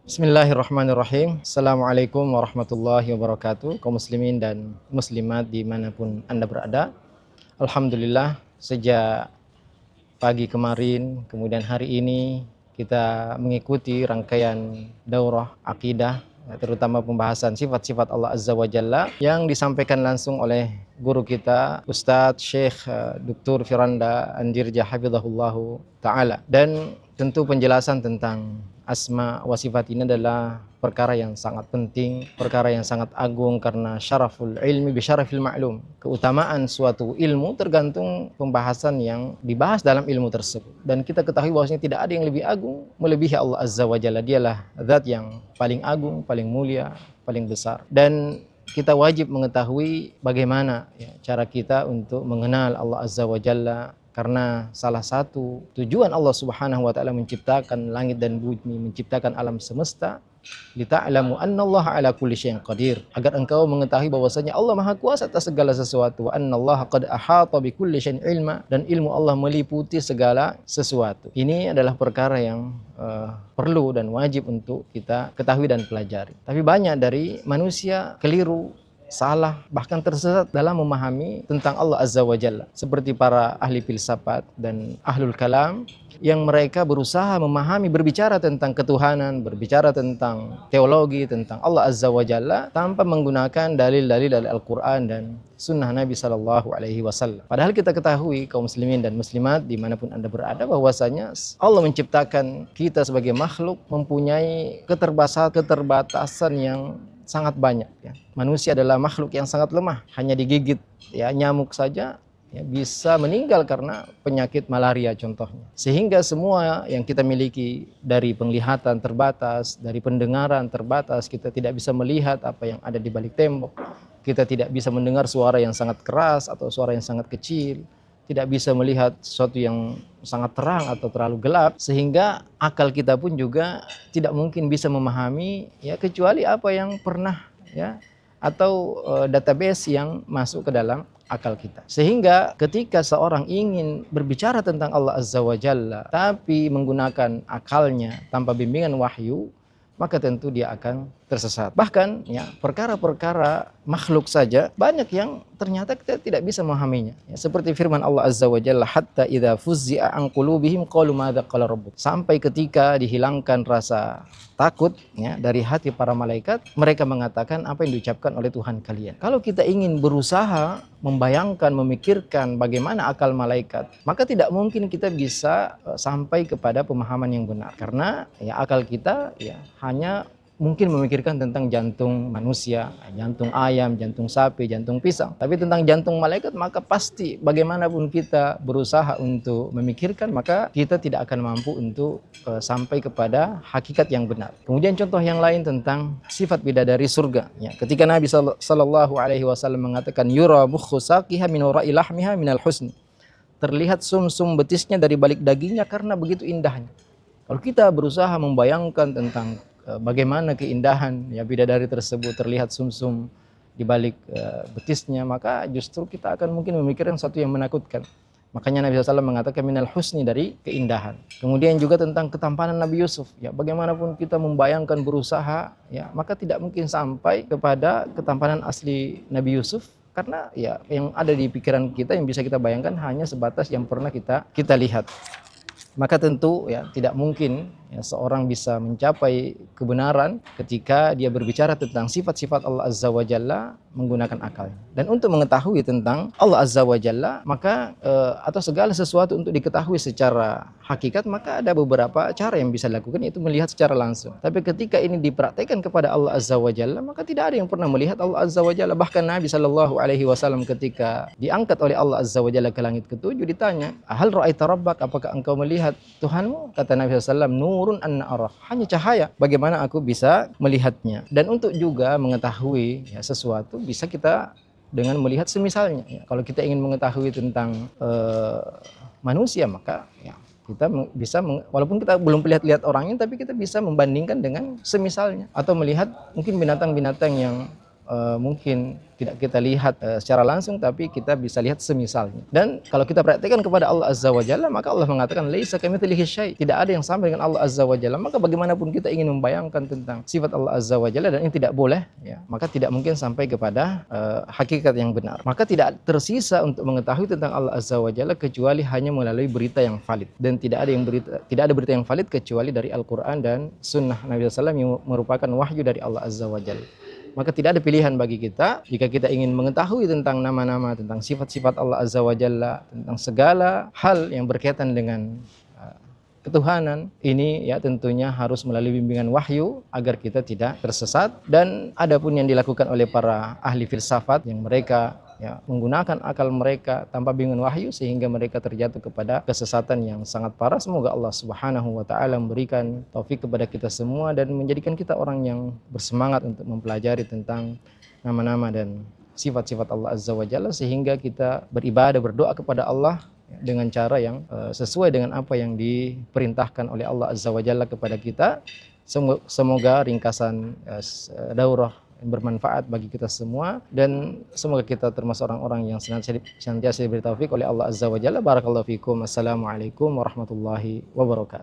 Bismillahirrahmanirrahim. Assalamualaikum warahmatullahi wabarakatuh. Kaum muslimin dan muslimat dimanapun Anda berada. Alhamdulillah sejak pagi kemarin, kemudian hari ini kita mengikuti rangkaian daurah akidah, terutama pembahasan sifat-sifat Allah Azza wa Jalla yang disampaikan langsung oleh guru kita Ustadz Syekh Dr. Firanda Andirja Hafizahullahu Ta'ala. Dan tentu penjelasan tentang asma wa sifat ini adalah perkara yang sangat penting, perkara yang sangat agung karena syaraful ilmi bi syarafil ma'lum. Keutamaan suatu ilmu tergantung pembahasan yang dibahas dalam ilmu tersebut. Dan kita ketahui bahwasanya tidak ada yang lebih agung melebihi Allah Azza wa Jalla. Dialah zat yang paling agung, paling mulia, paling besar. Dan kita wajib mengetahui bagaimana cara kita untuk mengenal Allah Azza wa Jalla. Karena salah satu tujuan Allah Subhanahu wa taala menciptakan langit dan bumi, menciptakan alam semesta, lita'lamu annallaha ala kulli syai'in qadir, agar engkau mengetahui bahwasanya Allah Maha Kuasa atas segala sesuatu. Wa annallaha qad ahata bi kulli syai'in ilma, dan ilmu Allah meliputi segala sesuatu. Ini adalah perkara yang perlu dan wajib untuk kita ketahui dan pelajari. Tapi banyak dari manusia keliru, salah, bahkan tersesat dalam memahami tentang Allah Azza wa Jalla, seperti para ahli filsafat dan ahlul kalam yang mereka berusaha memahami, berbicara tentang ketuhanan, berbicara tentang teologi, tentang Allah Azza wa Jalla tanpa menggunakan dalil-dalil dari Al-Quran dan sunnah Nabi Sallallahu Alaihi Wasallam. Padahal kita ketahui kaum muslimin dan muslimat dimanapun Anda berada bahwasanya Allah menciptakan kita sebagai makhluk mempunyai keterbatasan yang sangat banyak. Manusia adalah makhluk yang sangat lemah, hanya digigit nyamuk saja bisa meninggal karena penyakit malaria contohnya. Sehingga semua yang kita miliki, dari penglihatan terbatas, dari pendengaran terbatas, kita tidak bisa melihat apa yang ada di balik tembok, kita tidak bisa mendengar suara yang sangat keras atau suara yang sangat kecil, tidak bisa melihat sesuatu yang sangat terang atau terlalu gelap, sehingga akal kita pun juga tidak mungkin bisa memahami kecuali apa yang pernah atau database yang masuk ke dalam akal kita. Sehingga ketika seorang ingin berbicara tentang Allah Azza wa Jalla tapi menggunakan akalnya tanpa bimbingan wahyu, maka tentu dia akan tersesat. Bahkan perkara-perkara makhluk saja banyak yang ternyata kita tidak bisa memahaminya. Seperti firman Allah Azza wa Jalla, hatta idza fuzzi'a an qulubihim qalu madza qala rabbuk. Sampai ketika dihilangkan rasa takut dari hati para malaikat, mereka mengatakan apa yang diucapkan oleh Tuhan kalian. Kalau kita ingin berusaha membayangkan, memikirkan bagaimana akal malaikat, maka tidak mungkin kita bisa sampai kepada pemahaman yang benar. Karena akal kita hanya mungkin memikirkan tentang jantung manusia, jantung ayam, jantung sapi, jantung pisang. Tapi tentang jantung malaikat, maka pasti bagaimanapun kita berusaha untuk memikirkan, maka kita tidak akan mampu untuk sampai kepada hakikat yang benar. Kemudian contoh yang lain tentang sifat bidadari surga. Ketika Nabi Sallallahu Alaihi Wasallam mengatakan, yura mukhu saqiha min wara'i lahmiha minal husni. Terlihat sumsum betisnya dari balik dagingnya karena begitu indahnya. Kalau kita berusaha membayangkan tentang bagaimana keindahan bidadari tersebut, terlihat sumsum di balik betisnya, maka justru kita akan mungkin memikirkan sesuatu yang menakutkan. Makanya Nabi SAW mengatakan minal husni, dari keindahan. Kemudian juga tentang ketampanan Nabi Yusuf. Bagaimanapun kita membayangkan, berusaha, maka tidak mungkin sampai kepada ketampanan asli Nabi Yusuf. Karena yang ada di pikiran kita, yang bisa kita bayangkan hanya sebatas yang pernah kita lihat. Maka tentu tidak mungkin seorang bisa mencapai kebenaran ketika dia berbicara tentang sifat-sifat Allah Azza wa Jalla menggunakan akal. Dan untuk mengetahui tentang Allah Azza wa Jalla, maka atau segala sesuatu untuk diketahui secara hakikat, maka ada beberapa cara yang bisa dilakukan, yaitu melihat secara langsung. Tapi ketika ini dipraktekkan kepada Allah Azza wa Jalla, maka tidak ada yang pernah melihat Allah Azza wa Jalla. Bahkan Nabi Sallallahu Alaihi Wasallam ketika diangkat oleh Allah Azza wa Jalla ke langit ketujuh, ditanya, hal ra'aita rabbak, apakah engkau melihat Tuhanmu? Kata Nabi SAW, nurun anna arah, hanya cahaya, bagaimana aku bisa melihatnya. Dan untuk juga mengetahui sesuatu, bisa kita dengan melihat semisalnya. Kalau kita ingin mengetahui tentang manusia, maka kita bisa, walaupun kita belum lihat orangnya, tapi kita bisa membandingkan dengan semisalnya, atau melihat mungkin binatang-binatang yang mungkin tidak kita lihat secara langsung, tapi kita bisa lihat semisalnya. Dan kalau kita perhatikan kepada Allah Azza wa Jalla, maka Allah mengatakan laisa kamitslihi syai', tidak ada yang sama dengan Allah Azza wa Jalla. Maka bagaimanapun kita ingin membayangkan tentang sifat Allah Azza wa Jalla dan ini tidak boleh, ya, maka tidak mungkin sampai kepada hakikat yang benar. Maka tidak tersisa untuk mengetahui tentang Allah Azza wa Jalla kecuali hanya melalui berita yang valid. Dan tidak ada berita yang valid kecuali dari Al-Qur'an dan sunnah Nabi SAW yang merupakan wahyu dari Allah Azza wa Jalla. Maka tidak ada pilihan bagi kita jika kita ingin mengetahui tentang nama-nama, tentang sifat-sifat Allah Azza wa Jalla, tentang segala hal yang berkaitan dengan ketuhanan ini, ya tentunya harus melalui bimbingan wahyu agar kita tidak tersesat. Dan adapun yang dilakukan oleh para ahli filsafat yang mereka menggunakan akal mereka tanpa bimbingan wahyu sehingga mereka terjatuh kepada kesesatan yang sangat parah. Semoga Allah Subhanahu wa taala memberikan taufik kepada kita semua dan menjadikan kita orang yang bersemangat untuk mempelajari tentang nama-nama dan sifat-sifat Allah Azza wa Jalla sehingga kita beribadah, berdoa kepada Allah dengan cara yang sesuai dengan apa yang diperintahkan oleh Allah Azza wa Jalla kepada kita. Semoga ringkasan daurah bermanfaat bagi kita semua dan semoga kita termasuk orang-orang yang senantiasa diberi taufik oleh Allah Azza wa Jalla. Barakallahu fikum. Assalamualaikum warahmatullahi wabarakatuh.